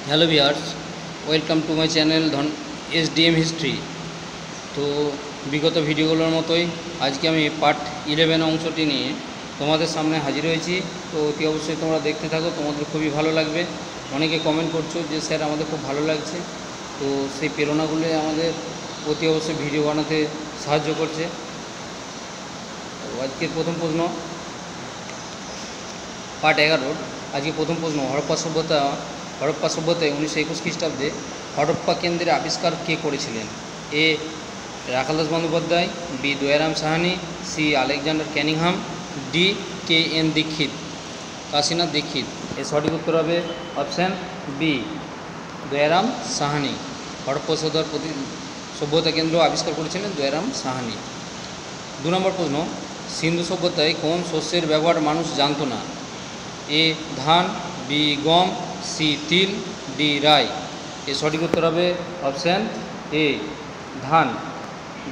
Hello viewers, welcome to my channel SDM history. তো বিগত ভিডিওগুলোর মতোই আজকে আমি পার্ট 11 অংশটি নিয়ে তোমাদের সামনে হাজির হয়েছি। তো অতি অবশ্যই তোমরা দেখতে থাকো, তোমাদের খুবই ভালো লাগবে। অনেকে কমেন্ট করছো যে স্যার আমাদের খুব ভালো লাগছে, তো সেই প্রেরণাগুলো আমাদের অতি অবশ্যই ভিডিও বানাতে সাহায্য করছে। তো আজকের প্রথম প্রশ্ন, পার্ট 11। আজকে প্রথম প্রশ্ন, হরপ্পা সভ্যতায় 1921 খ্রিস্টাব্দে হরপ্পা কেন্দ্রের আবিষ্কার কে করেছিলেন? A Rakhaldas Bandyopadhyay, B Dayaram Sahni, C Alexander Cunningham, D KN Dikshit, Kashinath Dikshit. এর সঠিক উত্তর হবে অপশান বি, দয়ারাম সাহানি। হরপ্পা সভ্যতা কেন্দ্র আবিষ্কার করেছিলেন দয়ারাম সাহানি। 2 নম্বর প্রশ্ন, সিন্ধু সভ্যতায় কোন শস্যের ব্যবহার মানুষ জানত না? এ ধান, বি গম, সি তিল, ডি রাই। এর সঠিক উত্তর হবে অপশান এ, ধান।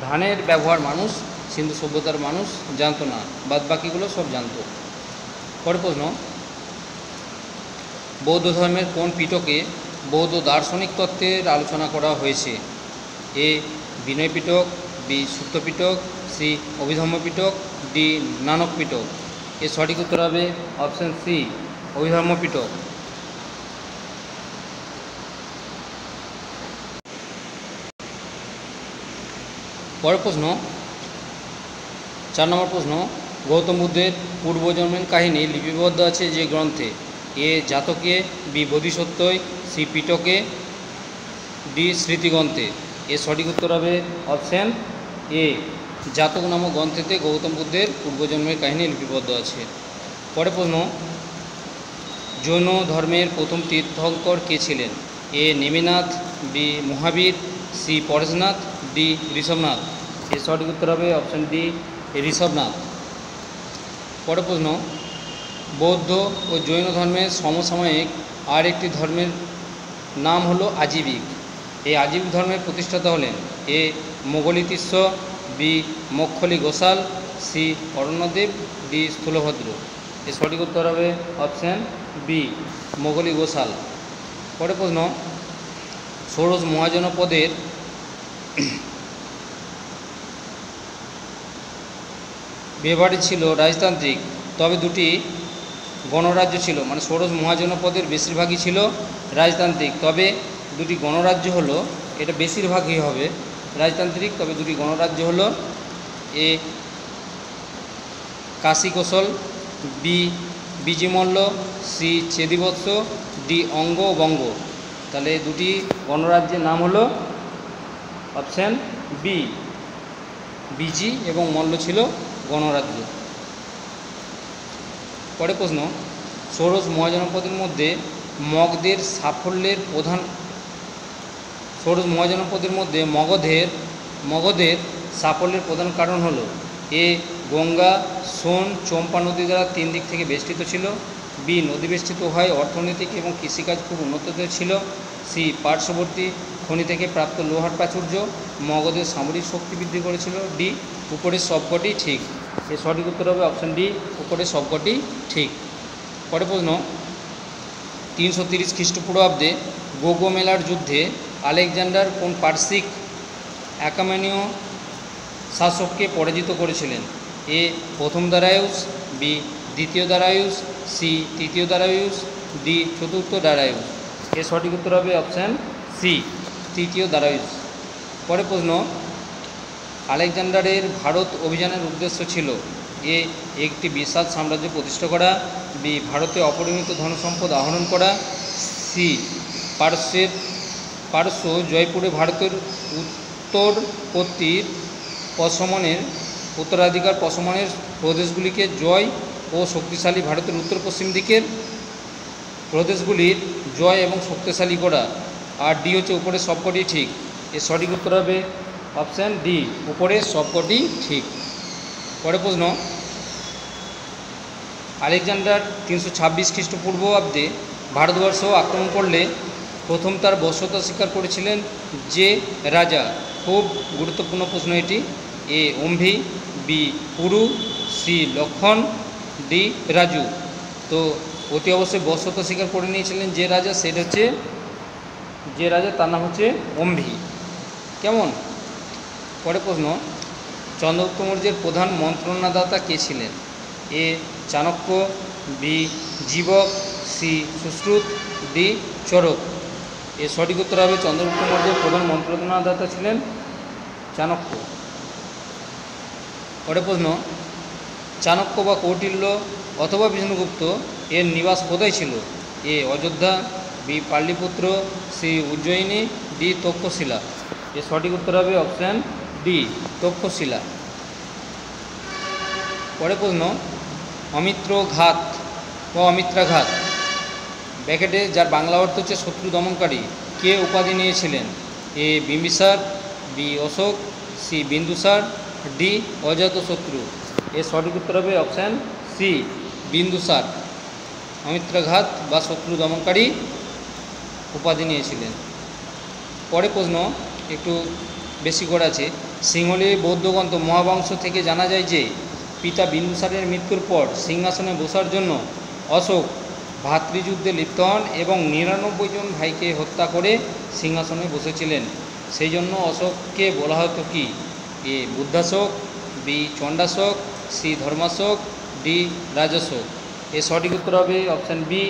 ধানের ব্যবহার মানুষ, সিন্ধু সভ্যতার মানুষ জানতো না, বাদ বাকিগুলো সব জানতো। পরের প্রশ্ন, বৌদ্ধ ধর্মের কোন পিটকে বৌদ্ধ দার্শনিক তত্ত্বের আলোচনা করা হয়েছে? A Vinaya Pitaka, B Sutta Pitaka, C Abhidhamma Pitaka, D Nanak Pitaka. এর সঠিক উত্তর হবে অপশান সি, অভিধম্ম পিটক। পরের প্রশ্ন, 4 নম্বর প্রশ্ন, গৌতম বুদ্ধের পূর্বজন্মের কাহিনী লিপিবদ্ধ আছে যে গ্রন্থে? এ জাতকে, বি বোধিসত্ত্বয়, সি পিটকে, ডি স্মৃতিগ্রন্থে। এর সঠিক উত্তর হবে অপশান এ, জাতক নামক গ্রন্থেতে গৌতম বুদ্ধের পূর্বজন্মের কাহিনী লিপিবদ্ধ আছে। পরের প্রশ্ন, জৈন ধর্মের প্রথম তীর্থঙ্কর কে ছিলেন? এ নেমিনাথ, বি মহাবীর, সি পরেশনাথ, ডি ঋষভনাথ। এর সঠিক উত্তর হবে অপশান ডি, ঋষভনাথ। পরের প্রশ্ন, বৌদ্ধ ও জৈন ধর্মের সমসাময়িক আর একটি ধর্মের নাম হলো আজীবিক। এই আজীবিক ধর্মের প্রতিষ্ঠাতা হলেন? A Moggali Tissa, B Makkhali Gosala, C Aranyadev, D Sthulabhadra. এর সঠিক উত্তর হবে অপশান বি, মোগলি গোসাল। পরের প্রশ্ন, ষোড়শ মহাজনপদের বেশিরভাগই ছিল রাজতান্ত্রিক, তবে দুটি গণরাজ্য ছিল। মানে ষোড়শ মহাজনপদের বেশিরভাগই ছিল রাজতান্ত্রিক, তবে দুটি গণরাজ্য হলো, এটা বেশিরভাগই হবে রাজতান্ত্রিক, তবে দুটি গণরাজ্য হলো A Kashi Kosala, B Vajjimalla, C Chedivatsa, D Anga Banga. তাহলে দুটি গণরাজ্যের নাম হলো অপশান বি, বিজি এবং মল্ল ছিল গণরাজ্য। পরের প্রশ্ন, ষোড়শ মহাজনপদের মধ্যে মগধের সাফল্যের প্রধান মগধের সাফল্যের প্রধান কারণ হলো? এ গঙ্গা, সোন, চম্পা নদী দ্বারা 3 দিক থেকে বেষ্টিত ছিল, বি নদী বেষ্টিত হয় অর্থনৈতিক এবং কৃষিকাজ খুব উন্নত ছিল, সি পার্শ্ববর্তী খনি থেকে প্রাপ্ত লোহার প্রাচুর্য মগধের সামরিক শক্তি বৃদ্ধি করেছিল, ডি উপরের সবকটি ঠিক। এর সঠিক উত্তর হবে অপশান ডি, উপরের সবকটি ঠিক। পরের প্রশ্ন, 330 খ্রিস্টপূর্বাব্দে গোগোমেলার যুদ্ধে আলেকজান্ডার কোন পার্সিক অ্যাকামেনীয় শাসককে পরাজিত করেছিলেন? এ প্রথম দারায়ুস, বি দ্বিতীয় দারায়ুস, সি তৃতীয় দারায়ুস, ডি চতুর্থ দারায়ুস। এর সঠিক উত্তর হবে অপশান সি, তৃতীয় দারায়ুস। পরের প্রশ্ন, আলেকজান্ডারের ভারত অভিযানের উদ্দেশ্য ছিল? এ একটি বিশাল সাম্রাজ্য প্রতিষ্ঠা করা, বি ভারতে অপরিমিত ধনসম্পদ আহরণ করা, সি পারস্য জয়পুরে ভারতের উত্তরাধিকার প্রশমনের প্রদেশগুলিকে জয় ও শক্তিশালী ভারতের উত্তর পশ্চিম দিকের প্রদেশগুলির জয় এবং শক্তিশালী করা, আর ডি হচ্ছে উপরের সবকটি ঠিক। এর সঠিক উত্তর হবে অপশান ডি, উপরের সবকটি ঠিক। পরের প্রশ্ন, আলেকজান্ডার 326 খ্রিস্টপূর্বাব্দে ভারতবর্ষ আক্রমণ করলে প্রথম তার বশ্যতা স্বীকার করেছিলেন যে রাজা? খুব গুরুত্বপূর্ণ প্রশ্ন এটি। এ অম্ভি, বি পুরু, সি লক্ষণ, ডি রাজু। তো অতি অবশ্যই বশ্যতা স্বীকার করে নিয়েছিলেন যে রাজা, সেটা হচ্ছে যে রাজা তার নাম হচ্ছে অম্ভি। কেমন? পরে প্রশ্ন, চন্দ্রগুপ্ত মৌর্যের প্রধান মন্ত্রণাদাতা কে ছিলেন? A Chanakya, B Jivaka, C Sushruta, D Charaka. এর সঠিক উত্তর হবে চন্দ্রগুপ্ত মৌর্যের প্রধান মন্ত্রণাদাতা ছিলেন চাণক্য। পরে প্রশ্ন, চাণক্য বা কৌটিল্য অথবা বিষ্ণুগুপ্ত এর নিবাস কোথায় ছিল? A Ayodhya, B Pataliputra, C Ujjayini, D Takshashila. এর সঠিক উত্তর হবে অপশান ডি তক্ষশিলা। পরে প্রশ্ন, অমিত্র ঘাত বা অমিত্রাঘাত ব্র্যাকেটে যার বাংলা অর্থ হচ্ছে শত্রু দমনকারী, কে উপাধি নিয়েছিলেন? A Bimbisara, B Ashoka, C Bindusara, D Ajatashatru. এর সঠিক উত্তর হবে অপশান সি বিন্দুসার। অমিত্রাঘাত বা শত্রু দমনকারী উপাধি নিয়েছিলেন। পরে প্রশ্ন একটু বেশি করে আছে, সিংহলীর বৌদ্ধ গ্রন্থ মহাবংশ থেকে জানা যায় যে পিতা বিন্দুসারের মৃত্যুর পর সিংহাসনে বসার জন্য অশোক ভাতৃযুদ্ধে লিপ্ত হন এবং ৯৯ জন ভাইকে হত্যা করে সিংহাসনে বসেছিলেন। সেই জন্য অশোককে বলা হতো কি? A Buddhashoka, B Chandashoka, C Dharmashoka, D Rajashoka. এর সঠিক উত্তর হবে অপশান বি,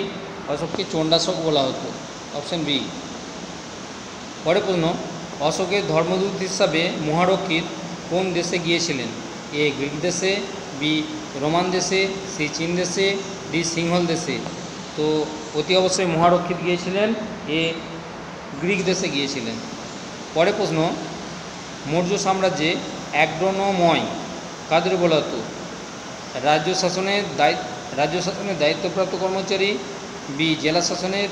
অশোককে চণ্ডাশোক বলা হতো, অপশান বি। পরে প্রশ্ন, অশোকের ধর্মদূত হিসাবে মহারক্ষিত কোন দেশে গিয়েছিলেন? এ গ্রিক দেশে, বি রোমান দেশে, সি চীন দেশে, ডি সিংহল দেশে। তো অতি অবশ্যই মহারক্ষিত গিয়েছিলেন, এ গ্রিক দেশে গিয়েছিলেন। পরে প্রশ্ন, মৌর্য সাম্রাজ্যে অ্যাগ্রোনোময় কাদের বলা হতো? রাজ্য শাসনের দায়িত্বপ্রাপ্ত কর্মচারী, বি জেলা শাসনের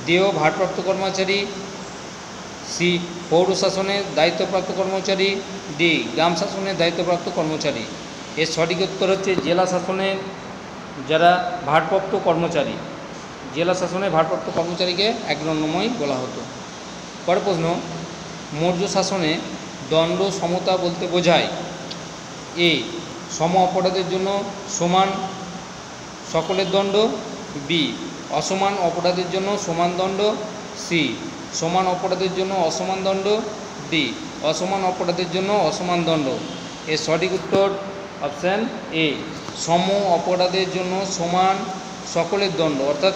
দেয় ভারপ্রাপ্ত কর্মচারী, সি পৌর শাসনের দায়িত্বপ্রাপ্ত কর্মচারী, ডি গ্রাম শাসনের দায়িত্বপ্রাপ্ত কর্মচারী। এর সঠিক উত্তর হচ্ছে জেলা শাসনের যারা ভারপ্রাপ্ত কর্মচারী, জেলা শাসনের ভারপ্রাপ্ত কর্মচারীকে অ্যাগ্রোনোময় বলা হতো। পরে প্রশ্ন, মৌর্য শাসনে দণ্ড সমতা বলতে বোঝায়? এ সম অপরাধের জন্য সমান সকলের দণ্ড, বি অসমান অপরাধের জন্য সমান দণ্ড, সি সমান অপরাধের জন্য অসমান দণ্ড, ডি অসমান অপরাধের জন্য অসমান দণ্ড। এর সঠিক উত্তর অপশান এ সম অপরাধের জন্য সমান সকলের দণ্ড, অর্থাৎ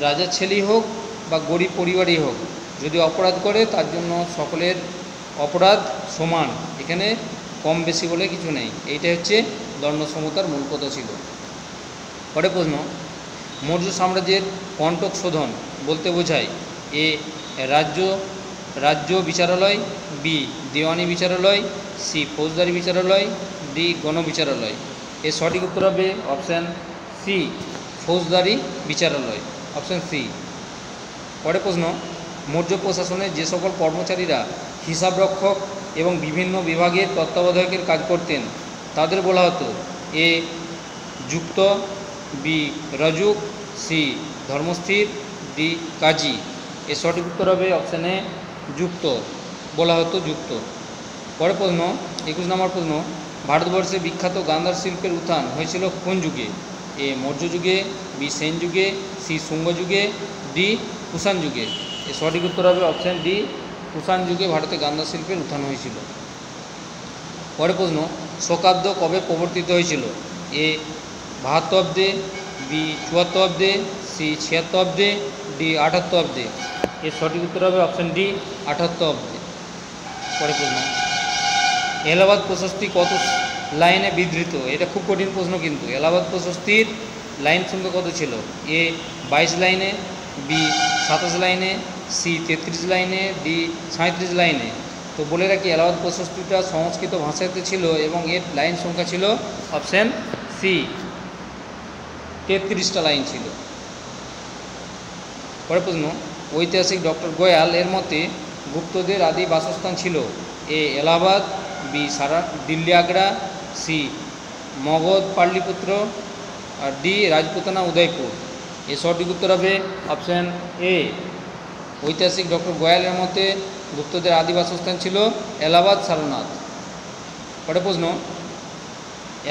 রাজার ছেলেই হোক বা গরিব পরিবারই হোক, যদি অপরাধ করে তার জন্য সকলের অপরাধ সমান, এখানে কম বেশি বলে কিছু নেই। এইটা হচ্ছে দণ্ড সমতার মূল কথা ছিল। পরে প্রশ্ন, মৌর্য সাম্রাজ্যের কণ্টক শোধন বলতে বোঝায়? এ রাজ্য বিচারালয়, বি দেওয়ানি বিচারালয়, সি ফৌজদারি বিচারালয়, ডি গণবিচারালয়। এর সঠিক উত্তর হবে অপশান সি ফৌজদারি বিচারালয়, অপশান সি। পরে প্রশ্ন, মৌর্য প্রশাসনের যে সকল কর্মচারীরা হিসাবরক্ষক এবং বিভিন্ন বিভাগের তত্ত্বাবধায়কের কাজ করতেন তাদের বলা হতো? এ যুক্ত, বি রজুক, সি ধর্মস্থির, ডি কাজী। এর সঠিক উত্তর হবে অপশানে যুক্ত, বলা হতো যুক্ত। পরে প্রশ্ন 21 নম্বর প্রশ্ন, ভারতবর্ষে বিখ্যাত গান্ধার শিল্পের উত্থান হয়েছিল কোন যুগে? এ মৌর্য যুগে, বি সেন যুগে, সি শুঙ্গ যুগে, ডি কুষাণ যুগে। এর সঠিক উত্তর হবে অপশান ডি কুষাণ যুগে ভারতে গান্ধার শিল্পের উত্থান হয়েছিল। পরে প্রশ্ন, শকাব্দ কবে প্রবর্তিত হয়েছিল? এ 72 অব্দে, বি 74 অব্দে, সি 76 অব্দে, ডি 78 অব্দে। এর সঠিক উত্তর হবে অপশান ডি 78 অব্দে। পরে প্রশ্ন, এলাহাবাদ প্রশস্তি কত লাইনে বিধৃত? এটা খুব কঠিন প্রশ্ন কিন্তু। এলাহাবাদ প্রশস্তির লাইন সংখ্যা কত ছিল? এ 22 লাইনে, বি 27 লাইনে, সি 33 লাইনে, ডি 37 লাইনে। তো বলে রাখি এলাহাবাদ প্রশস্তিটা সংস্কৃত ভাষাতে ছিল এবং এর লাইন সংখ্যা ছিল অপশান সি 33টা লাইন ছিল। পরে প্রশ্ন, ঐতিহাসিক ডক্টর গোয়াল এর মতে গুপ্তদের আদি বাসস্থান ছিল? এ এলাহাবাদ, বি দিল্লি আগ্রা, সি মগধ পাটলিপুত্র, আর ডি রাজপুতানা উদয়পুর। এর সঠিক উত্তর হবে অপশান এ। ঐতিহাসিক ডক্টর গোয়ালের মতে গুপ্তদের আদি বাসস্থান ছিল এলাহাবাদ সারনাথ। পরে প্রশ্ন,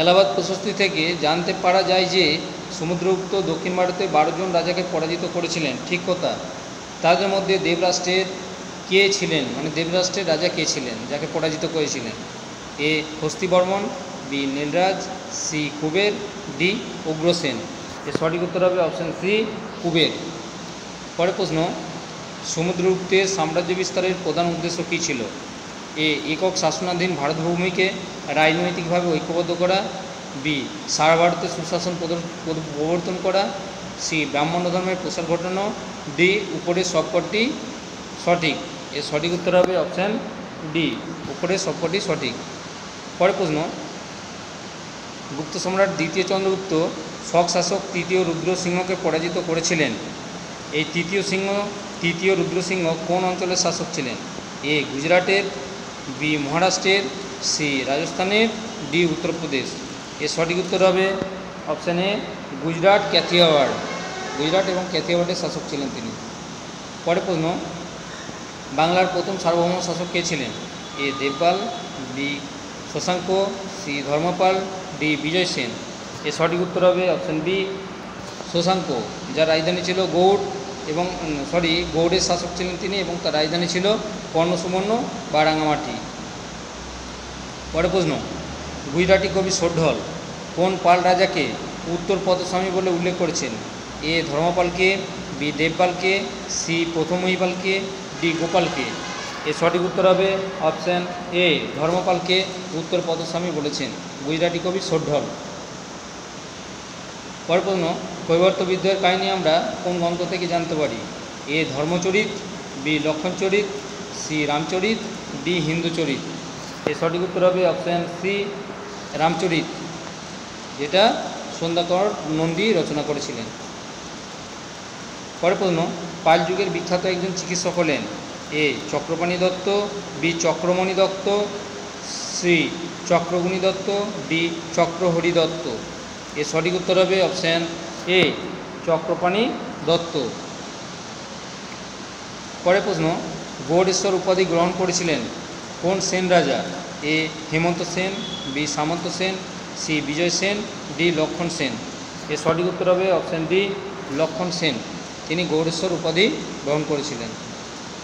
এলাহাবাদ প্রশস্তি থেকে জানতে পারা যায় যে সমুদ্রগুপ্ত দক্ষিণ ভারতে 12 জন রাজাকে পরাজিত করেছিলেন, ঠিক কথা। তাদের মধ্যে দেবরাষ্ট্রের কে ছিলেন, মানে দেবরাষ্ট্রের রাজা কে ছিলেন যাকে পরাজিত করেছিলেন? A Hastivarman, B Nilaraja, C Kubera, D Ugrasena. এর সঠিক উত্তর হবে অপশান সি কুবের। পরের প্রশ্ন, সমুদ্রগুপ্তের সাম্রাজ্য বিস্তারের প্রধান উদ্দেশ্য কী ছিল? এ একক শাসনাধীন ভারতভূমিকে রাজনৈতিকভাবে ঐক্যবদ্ধ করা, বি সারা ভারতে সুশাসন প্রবর্তন করা, সি ব্রাহ্মণ্য ধর্মের প্রসার ঘটানো, ডি উপরের সবকটি সঠিক। এর সঠিক উত্তর হবে অপশান ডি, উপরের সবকটি সঠিক। পরের প্রশ্ন, গুপ্ত সম্রাট দ্বিতীয় চন্দ্রগুপ্ত শক শাসক তৃতীয় রুদ্রসিংহকে পরাজিত করেছিলেন। এই তৃতীয় রুদ্রসিংহ কোন অঞ্চলের শাসক ছিলেন? এ গুজরাটের, বি মহারাষ্ট্রের, সি রাজস্থানের, ডি উত্তরপ্রদেশ। এর সঠিক উত্তর হবে অপশান এ গুজরাট কাথিয়াওয়াড়। গুজরাট এবং কাথিয়াওয়াড়ের শাসক ছিলেন তিনি। পরের প্রশ্ন, বাংলার প্রথম সার্বভৌম শাসক কে ছিলেন? A Devapala, B Shashanka, C Dharmapala, D Vijaya Sena. এর সঠিক উত্তর হবে অপশান বি শশাঙ্ক, যার রাজধানী ছিল গৌড় এবং গৌড়ের শাসক ছিলেন তিনি এবং তার রাজধানী ছিল কর্ণসুবর্ণ বা রাঙামাটি। পরের প্রশ্ন, গুজরাটি কবি সোঢল কোন পাল রাজাকে উত্তর পদস্বামী বলে উল্লেখ করেছেন? এ ধর্মপালকে, বি দেবপালকে, সি প্রথম মহিপালকে, ডি গোপালকে। এর সঠিক উত্তর হবে অপশান এ ধর্মপালকে উত্তর পদস্বামী বলেছেন গুজরাটি কবি সোঢল। পরের প্রশ্ন, কৈবর্ত বিদ্রোহের কাহিনী আমরা কোন গ্রন্থ থেকে জানতে পারি? এ ধর্মচরিত, বি লক্ষণচরিত, সি রামচরিত, ডি হিন্দুচরিত। এর সঠিক উত্তর হবে অপশান সি রামচরিত, যেটা সন্ধ্যাকর নন্দী রচনা করেছিলেন। পরের প্রশ্ন, পাল যুগের বিখ্যাত একজন চিকিৎসক হলেন? A Chakrapani Datta, B Chakramani Datta, C Chakraguni Datta, D Chakrahari Datta. এর সঠিক উত্তর হবে অপশান এ চক্রপাণি দত্ত। পরের প্রশ্ন, গৌড়েশ্বর উপাধি গ্রহণ করেছিলেন কোন সেন রাজা? এ হেমন্ত সেন, বি সামন্ত সেন, সি বিজয় সেন, ডি লক্ষণ সেন। এর সঠিক উত্তর হবে অপশান ডি লক্ষণ সেন, তিনি গৌড়েশ্বর উপাধি গ্রহণ করেছিলেন।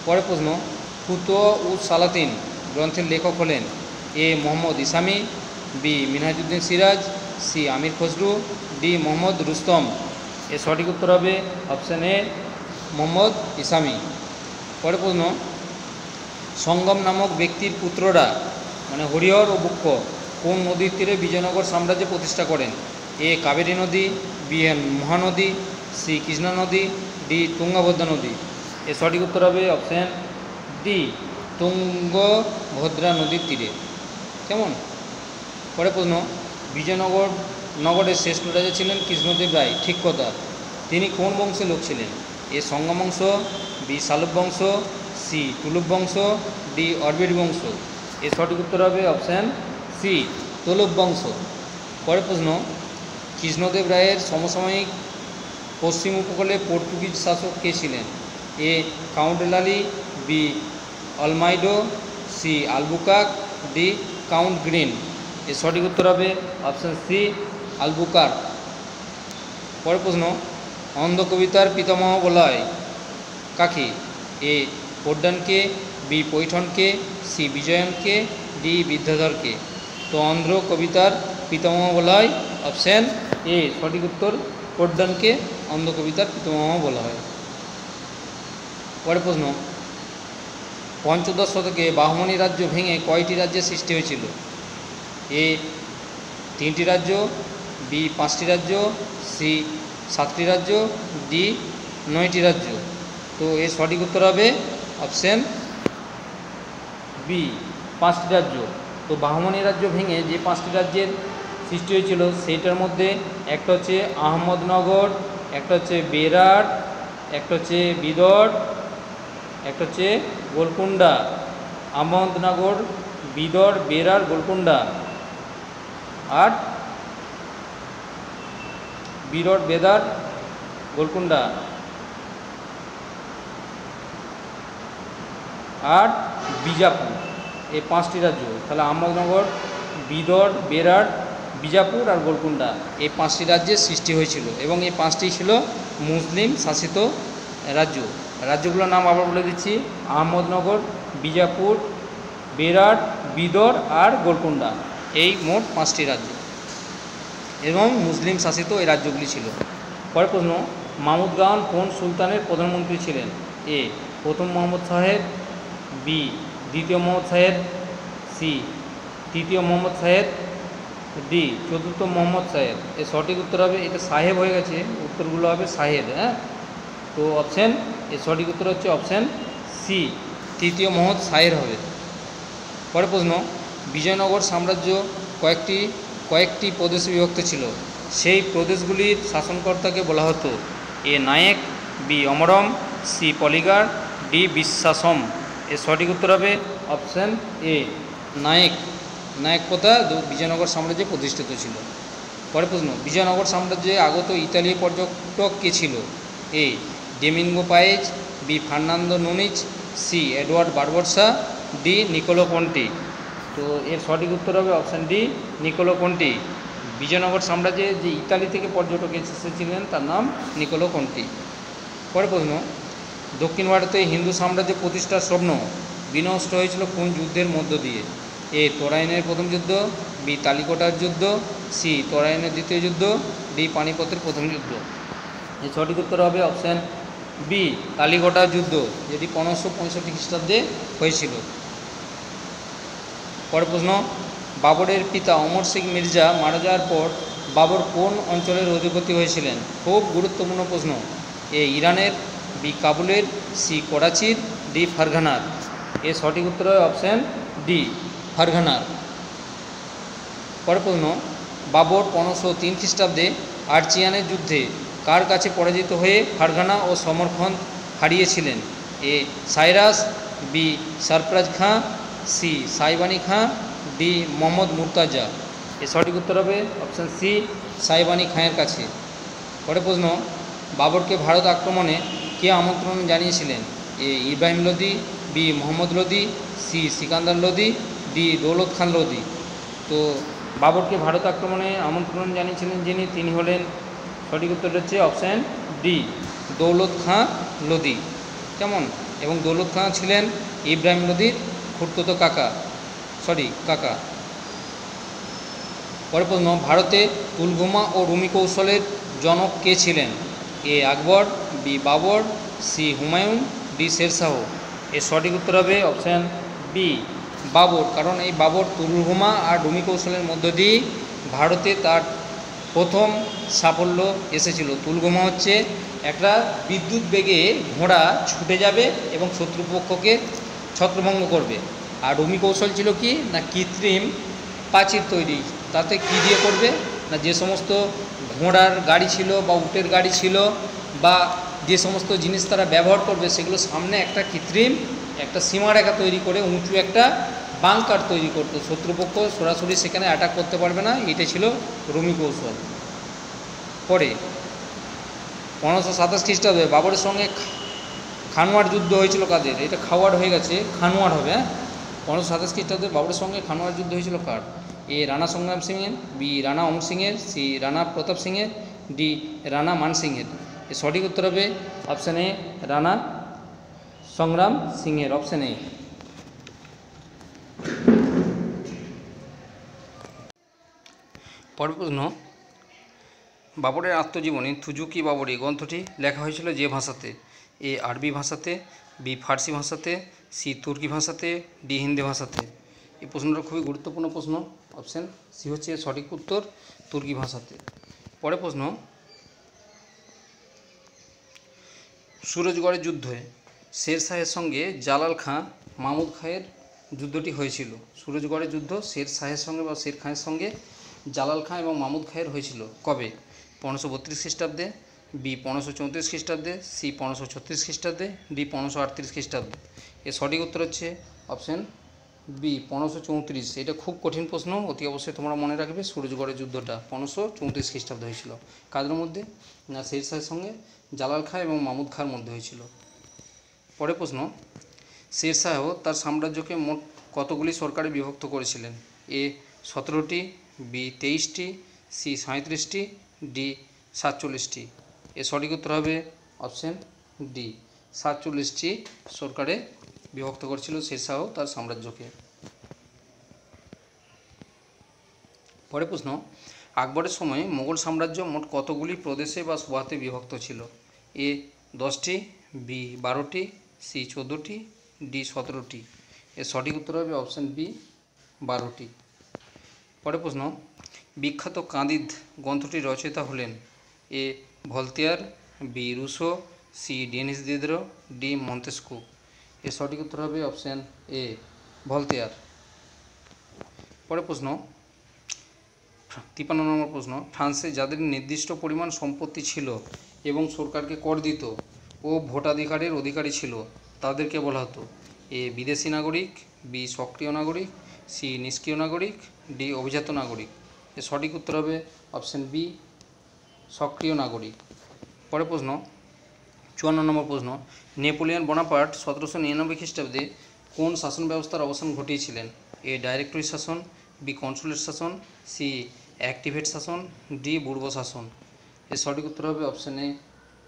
পরের প্রশ্ন, ফুতুয়া ও সালাতিন গ্রন্থের লেখক হলেন? এ মোহাম্মদ ইসামি, বি মিনহাজউদ্দিন সিরাজ, সি আমির খসরু, ডি মোহাম্মদ রুস্তম। এর সঠিক উত্তর হবে অপশান এ মোহাম্মদ ইসামি। পরের প্রশ্ন, সঙ্গম নামক ব্যক্তির পুত্ররা মানে হরিহর ও বুক্ষ কোন নদীর তীরে বিজয়নগর সাম্রাজ্য প্রতিষ্ঠা করেন? এ কাবেরী নদী, বি মহানদী, সি কৃষ্ণা নদী, ডি তুঙ্গভদ্রা নদী। এর সঠিক উত্তর হবে অপশান ডি তুঙ্গভদ্রা নদীর তীরে। কেমন? পরের প্রশ্ন, নগরের শ্রেষ্ঠ রাজা ছিলেন কৃষ্ণদেব রায়, ঠিক কথা। তিনি কোন বংশের লোক ছিলেন? এ সঙ্গম বংশ, বি শালব বংশ, সি তুলুব বংশ, ডি অরবিড় বংশ। এর সঠিক উত্তর হবে অপশান সি তুলুব বংশ। পরের প্রশ্ন, কৃষ্ণদেব রায়ের সমসাময়িক পশ্চিম উপকূলে পর্তুগিজ শাসক কে ছিলেন? A Count Lally, B Almeida, C Albuquerque, D Count Green. এর সঠিক উত্তর হবে অপশান সি আলবুকার্ক। পরের প্রশ্ন, অন্ধ কবিতার পিতামহ বলা হয় কাকে? এ পোড্ডানকে, বি পৈঠনকে, সি বিজয়নকে, ডি বিদ্যাধরকে। তো অন্ধ্র কবিতার পিতামহ বলা হয় অপশান এ, সঠিক উত্তর পোড্ডানকে অন্ধ কবিতার পিতামহ বলা হয়। পরের প্রশ্ন, পঞ্চদশ শতকে বাহমনি রাজ্য ভেঙে কয়টি রাজ্যের সৃষ্টি হয়েছিল? এ 3টি রাজ্য, বি 5টি রাজ্য, সি 7টি রাজ্য, ডি 9টি রাজ্য। তো এর সঠিক উত্তর হবে অপশান বি 5টি রাজ্য। তো বাহমনি রাজ্য ভেঙে যে 5টি রাজ্যের সৃষ্টি হয়েছিল সেইটার মধ্যে একটা হচ্ছে আহমদনগর, একটা হচ্ছে বেরার, একটা হচ্ছে বিদর, একটা হচ্ছে গোলকুন্ডা। আহমদনগর, বিদর, বেরার, গোলকুন্ডা। আর বিদর, বেদার, গোলকুন্ডা আর বিজাপুর, এই 5টি রাজ্য। তাহলে আহমদনগর, বিদর, বেরার, বিজাপুর আর গোলকুন্ডা, এই 5টি রাজ্যের সৃষ্টি হয়েছিল এবং এই 5টি ছিল মুসলিম শাসিত রাজ্য। রাজ্যগুলোর নাম আবার বলে দিচ্ছি: আহমদনগর, বিজাপুর, বেরাট, বিদর আর গোলকুন্ডা। এই মোট 5টি রাজ্য এবং মুসলিম শাসিত এই রাজ্যগুলি ছিল। পরের প্রশ্ন: মাহমুদ গাওন কোন সুলতানের প্রধানমন্ত্রী ছিলেন? এ প্রথম মোহাম্মদ সাহেব, বি দ্বিতীয় মোহাম্মদ সাহেব, সি তৃতীয় মোহাম্মদ সাহেব, ডি চতুর্থ মোহাম্মদ সাহেব। এর সঠিক উত্তর হবে, এটা সাহেব হয়ে গেছে, উত্তরগুলো হবে সাহেব। হ্যাঁ, তো অপশান এর সঠিক উত্তর হচ্ছে অপশান সি, তৃতীয় মোহাম্মদ সাহেব হবে। পরের প্রশ্ন: বিজয়নগর সাম্রাজ্য কয়েকটি প্রদেশে বিভক্ত ছিল, সেই প্রদেশগুলির শাসনকর্তাকে বলা হতো: এ নায়েক, বি অমরম, সি পলিগার, ডি বিশ্বাসম। এর সঠিক উত্তর হবে অপশান এ, নায়েক। নায়েক প্রথা বিজয়নগর সাম্রাজ্যে প্রতিষ্ঠিত ছিল। পরের প্রশ্ন: বিজয়নগর সাম্রাজ্যে আগত ইতালীয় পর্যটক কে ছিল? A Domingo Paes, B Fernando Nuniz, C Edward Barbosa, D Niccolo Conti. তো এর সঠিক উত্তর হবে option D, Niccolo Conti. Vijayanagara সাম্রাজ্যে যে ইতালি থেকে পর্যটক এসেছিলেন তার নাম নিকোলো কন্টি। পরের প্রশ্ন: দক্ষিণ ভারতে হিন্দু সাম্রাজ্য প্রতিষ্ঠার স্বপ্ন বিনষ্ট হয়েছিল কোন যুদ্ধের মধ্য দিয়ে? এ তরাইনের প্রথম যুদ্ধ, বি তালিকোটার যুদ্ধ, সি তরাইনের দ্বিতীয় যুদ্ধ, ডি পানিপথের প্রথম যুদ্ধ। এর সঠিক উত্তর হবে অপশান বি, তালিকোটার যুদ্ধ, যেটি 1565 খ্রিস্টাব্দে হয়েছিল। পরের প্রশ্ন: বাবরের পিতা অমর সিং মির্জা মারা যাওয়ার পর বাবর কোন অঞ্চলের অধিপতি হয়েছিলেন? খুব গুরুত্বপূর্ণ প্রশ্ন। এ ইরানের, বি কাবুলের, সি করাচির, ডি ফারঘানার। এর সঠিক উত্তর হবে অপশান ডি, ফারঘানার। পরের প্রশ্ন: বাবর 1503 খ্রিস্টাব্দে আর্চিয়ানের যুদ্ধে কার কাছে পরাজিত হয়ে ফারঘানা ও সমরখন্দ হারিয়েছিলেন? A Cyrus, B Sarfaraz Khan, C Shaybani Khan, D Mohammad Murtaza. এর সঠিক উত্তর হবে অপশান সি, সাইবানি খাঁয়ের কাছে। পরের প্রশ্ন: বাবরকে ভারত আক্রমণে কে আমন্ত্রণ জানিয়েছিলেন? A Ibrahim Lodi, B Mohammad Lodi, C Sikandar Lodi, D Daulat Khan Lodi. তো বাবরকে ভারত আক্রমণে আমন্ত্রণ জানিয়েছিলেন তিনি হলেন, সঠিক উত্তর হচ্ছে অপশান ডি, দৌলত খাঁ লোদি। কেমন? এবং দৌলত খাঁ ছিলেন ইব্রাহিম লোদির খুড়তুতো কাকা। পরের প্রশ্ন: ভারতে তুলগুমা ও রুমি কৌশলের জনক কে ছিলেন? A Akbar, B Babur, C Humayun, D Sher Shah. এর সঠিক উত্তর হবে অপশান বি, বাবর। কারণ এই বাবর তুলগুমা আর রুমি কৌশলের মধ্য দিয়ে ভারতে তার প্রথম সাফল্য এসেছিল। তুলগুমা হচ্ছে একটা বিদ্যুৎ বেগে ঘোড়া ছুটে যাবে এবং শত্রুপক্ষকে ছত্রভঙ্গ করবে। আর রুমি কৌশল ছিল কি না, কৃত্রিম প্রাচীর তৈরি। তাতে কি দিয়ে করবে না, যে সমস্ত ঘোড়ার গাড়ি ছিল বা উটের গাড়ি ছিল বা যে সমস্ত জিনিস তারা ব্যবহার করবে সেগুলো সামনে একটা কৃত্রিম একটা সীমারেখা তৈরি করে উঁচু একটা বাংকার তৈরি করতো, শত্রুপক্ষ সরাসরি সেখানে অ্যাটাক করতে পারবে না। এটা ছিল রুমি কৌশল। পরে 1527 খ্রিস্টাব্দে বাবরের সঙ্গে খানোয়ার যুদ্ধ হয়েছিল কাদের? এটা খাওয়ার হয়ে গেছে, খানোয়ার হবে। 1527 খ্রিস্টাব্দে বাবরের সঙ্গে খানোয়ার যুদ্ধ হয়েছিল কার? এ রানা সংগ্রাম সিংয়ের, বি রানা অমর সিংয়ের, সি রানা প্রতাপ সিংয়ের, ডি রানা মান সিংয়ের। এর সঠিক উত্তর হবে অপশান এ, রানা সংগ্রাম সিংয়ের, অপশান এ। পরের প্রশ্ন: বাবরের আত্মজীবনী থুজুকি বাবরি গ্রন্থটি লেখা হয়েছিল যে ভাষাতে? এ আরবি ভাষাতে, বি ফার্সি ভাষাতে, সি তুর্কি ভাষাতে, ডি হিন্দি ভাষাতে। এই প্রশ্নটা খুবই গুরুত্বপূর্ণ প্রশ্ন। অপশান সি হচ্ছে সঠিক উত্তর, তুর্কি ভাষাতে। পরের প্রশ্ন: সুরজগড়ের যুদ্ধে শেরশাহের সঙ্গে জালাল খাঁ মাহমুদ খাঁয়ের যুদ্ধটি হয়েছিল। সুরজগড়ের যুদ্ধ শেরশাহের সঙ্গে বা শের খাঁয়ের সঙ্গে জালাল খাঁ এবং মাহমুদ খাঁয়ের হয়েছিল কবে? 1532 খ্রিস্টাব্দে, বি 1534 খ্রিস্টাব্দে, সি 1536 খ্রিস্টাব্দে, ডি 1538 খ্রিস্টাব্দে। এর সঠিক উত্তর হচ্ছে অপশান বি 1534। এটা খুব কঠিন প্রশ্ন, অতি অবশ্যই তোমরা মনে রাখবে। সুরজগড়ের যুদ্ধটা 1534 খ্রিস্টাব্দে হয়েছিল। কাদের মধ্যে? না শেরশাহের সঙ্গে জালাল খাঁ এবং মাহমুদ খাঁর মধ্যে হয়েছিল। পরের প্রশ্ন: শেরশাহ তার সাম্রাজ্যকে মোট কতগুলি সরকারে বিভক্ত করেছিলেন? এ 17টি, বি 23টি, সি 37টি, ডি 47টি। এর সঠিক উত্তর হবে অপশন ডি, 47টি সরকারে বিভক্ত করেছিল শেরশাহ তার সাম্রাজ্যকে। পরের প্রশ্ন, আকবরের সময় মোগল সাম্রাজ্য মোট কতগুলি প্রদেশে বা সুবাহতে বিভক্ত ছিল? এ 10টি, বি 12টি, সি 14টি, ডি 17টি। এর সঠিক উত্তর হবে অপশন বি, 12টি। পরের প্রশ্ন, বিখ্যাত কাঁদিদ গ্রন্থটির রচয়িতা হলেন? A Voltaire, B Rousseau, C Denis Diderot, D Montesquieu. এর সঠিক উত্তর হবে অপশন এ, ভলতেয়ার। পরের প্রশ্ন, 53 নম্বর প্রশ্ন, ফ্রান্সে যাদের নির্দিষ্ট পরিমাণ সম্পত্তি ছিল এবং সরকারকে কর দিত ও ভোটাধিকারের অধিকারী ছিল তাদেরকে বলা হতো? এ বিদেশি নাগরিক, বি সক্রিয় নাগরিক, সি নিষ্ক্রিয় নাগরিক, ডি অভিজাত নাগরিক। এর সঠিক উত্তর হবে অপশন বি, সক্রিয় নাগরিক। পরের প্রশ্ন, 54 নম্বর প্রশ্ন, নেপোলিয়ন বোনাপার্ট 1799 খ্রিস্টাব্দে কোন শাসন ব্যবস্থার অবসান ঘটিয়েছিলেন? এ ডাইরেক্টরি শাসন, বি কনসুলেট শাসন, সি অ্যাক্টিভেট শাসন, ডি বুর্বো শাসন। এর সঠিক উত্তর হবে অপশন এ,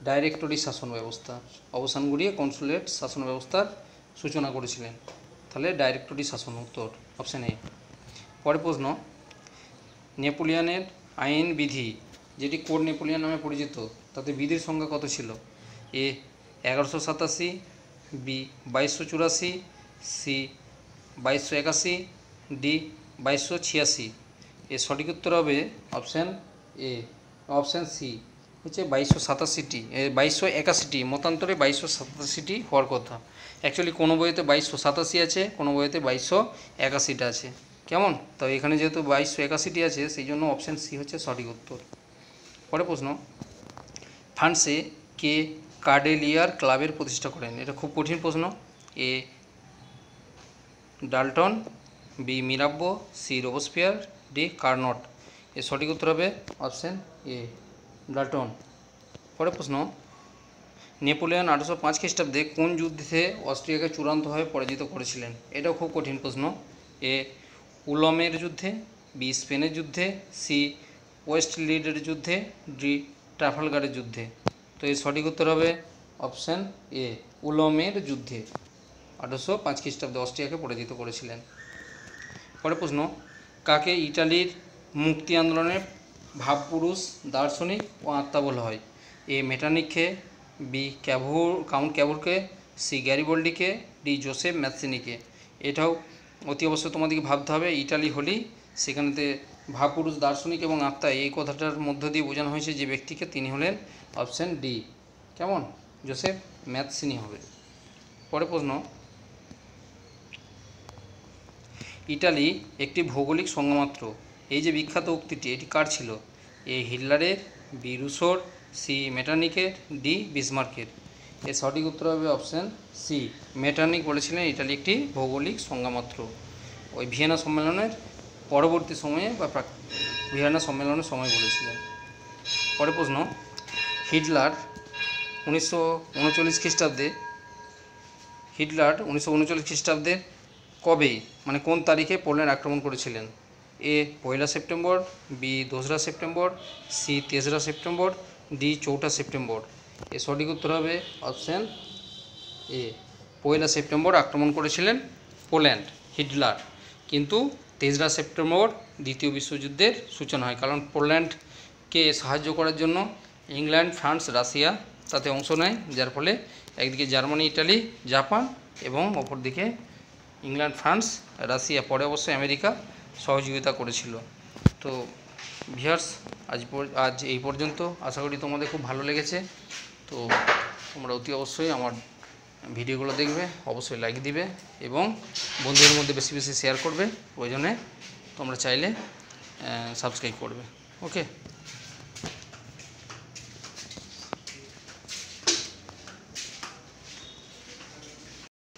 ডাইরেক্টরি শাসন ব্যবস্থা অবসান ঘটিয়ে কনসুলেট শাসন ব্যবস্থার সূচনা করেছিলেন। তাহলে ডাইরেক্টরি শাসন উত্তর অপশন এ। পরের প্রশ্ন, নেপোলিয়নের আইন বিধি যেটি কোড নেপোলিয়ন নামে পরিচিত তাতে বিধির সংখ্যা কত ছিল? এ 1187, বি 2284, সি 2281, ডি 2286। এর সঠিক উত্তর হবে অপশান এ, অপশান সি হচ্ছে 2287টি, 2281টি, মতান্তরে 2287টি হওয়ার কথা। অ্যাকচুয়ালি কোনো বইতে 2287 আছে, কোনো বইতে 2281টা আছে। কেমন? তো এখানে যেহেতু 2281টি আছে সেই জন্য অপশান সি হচ্ছে সঠিক উত্তর। পরের প্রশ্ন, ফ্রান্সে কে কার্ডেলিয়ার ক্লাবের প্রতিষ্ঠা করেন? এটা খুব কঠিন প্রশ্ন। A Dalton, B Mirabeau, C Robespierre, D Carnot. এর সঠিক উত্তর হবে অপশান এ, ডাল্টন। পরের প্রশ্ন, নেপোলিয়ন 1805 খ্রিস্টাব্দে কোন যুদ্ধে অস্ট্রিয়াকে চূড়ান্তভাবে পরাজিত করেছিলেন? এটাও খুব কঠিন প্রশ্ন। এ উলমের যুদ্ধে, বি স্পেনের যুদ্ধে, সি ওয়েস্টলিডের যুদ্ধে, ডি ট্রাফালগারের যুদ্ধে। তো এর সঠিক উত্তর হবে অপশান এ, উলমের যুদ্ধে 1805 খ্রিস্টাব্দে অস্ট্রিয়াকে পরাজিত করেছিলেন। পরের প্রশ্ন, কাকে ইটালির মুক্তি আন্দোলনের ভাবপুরুষ, দার্শনিক ও আত্মা বলা হয়? এ মেটার্নিখকে, বি কাউন্ট ক্যাভুরকে, সি গ্যারিবল্ডিকে, ডি জোসেফ ম্যাথসিনিকে। এটাও অতি অবশ্যই তোমাদেরকে ভাবতে হবে। ইটালি হলেই সেখানেতে ভাবপুরুষ, দার্শনিক এবং আত্মা এই কথাটার মধ্য দিয়ে বোঝানো হয়েছে যে ব্যক্তিকে, তিনি হলেন অপশান ডি, কেমন, জোসেফ ম্যাথসিনি হবে। পরের প্রশ্ন, ইটালি একটি ভৌগোলিক সংজ্ঞা মাত্র, এই যে বিখ্যাত উক্তিটি এটি কার ছিল? এ হিটলারের, বি রুসোর, সি মেটার্নিকের, ডি বিসমার্কের। এর সঠিক উত্তর হবে অপশান সি, মেটার্নিক বলেছিলেন ইটালি একটি ভৌগোলিক সংজ্ঞামাত্র, ওই ভিয়েনা সম্মেলনের পরবর্তী সময়ে বা ভিয়েনা সম্মেলনের সময় বলেছিলেন। পরের প্রশ্ন, হিটলার 1939 খ্রিস্টাব্দে, হিটলার 1939 খ্রিস্টাব্দে কবে, মানে কোন তারিখে পোল্যান্ড আক্রমণ করেছিলেন? A 1 September, B 2 September, C 3 September, D 4 September. এর সঠিক উত্তর হবে অপশান এ, 1 সেপ্টেম্বর আক্রমণ করেছিলেন পোল্যান্ড হিটলার, কিন্তু 3 সেপ্টেম্বর দ্বিতীয় বিশ্বযুদ্ধের সূচনা হয়, কারণ পোল্যান্ডকে সাহায্য করার জন্য ইংল্যান্ড, ফ্রান্স, রাশিয়া তাতে অংশ নেয়, যার ফলে একদিকে জার্মানি, ইটালি, জাপান এবং অপরদিকে ইংল্যান্ড, ফ্রান্স, রাশিয়া, পরে অবশ্যই আমেরিকা সহযোগিতা করেছিল। তো ভিউয়ার্স, আজ এই পর্যন্ত। আশা করি তোমাদের খুব ভালো লেগেছে। তো তোমরা অতি অবশ্যই আমার ভিডিওগুলো দেখবে, অবশ্যই লাইক দিবে এবং বন্ধুদের মধ্যে বেশি বেশি শেয়ার করবে, প্রয়োজনে তোমরা চাইলে সাবস্ক্রাইব করবে। ওকে।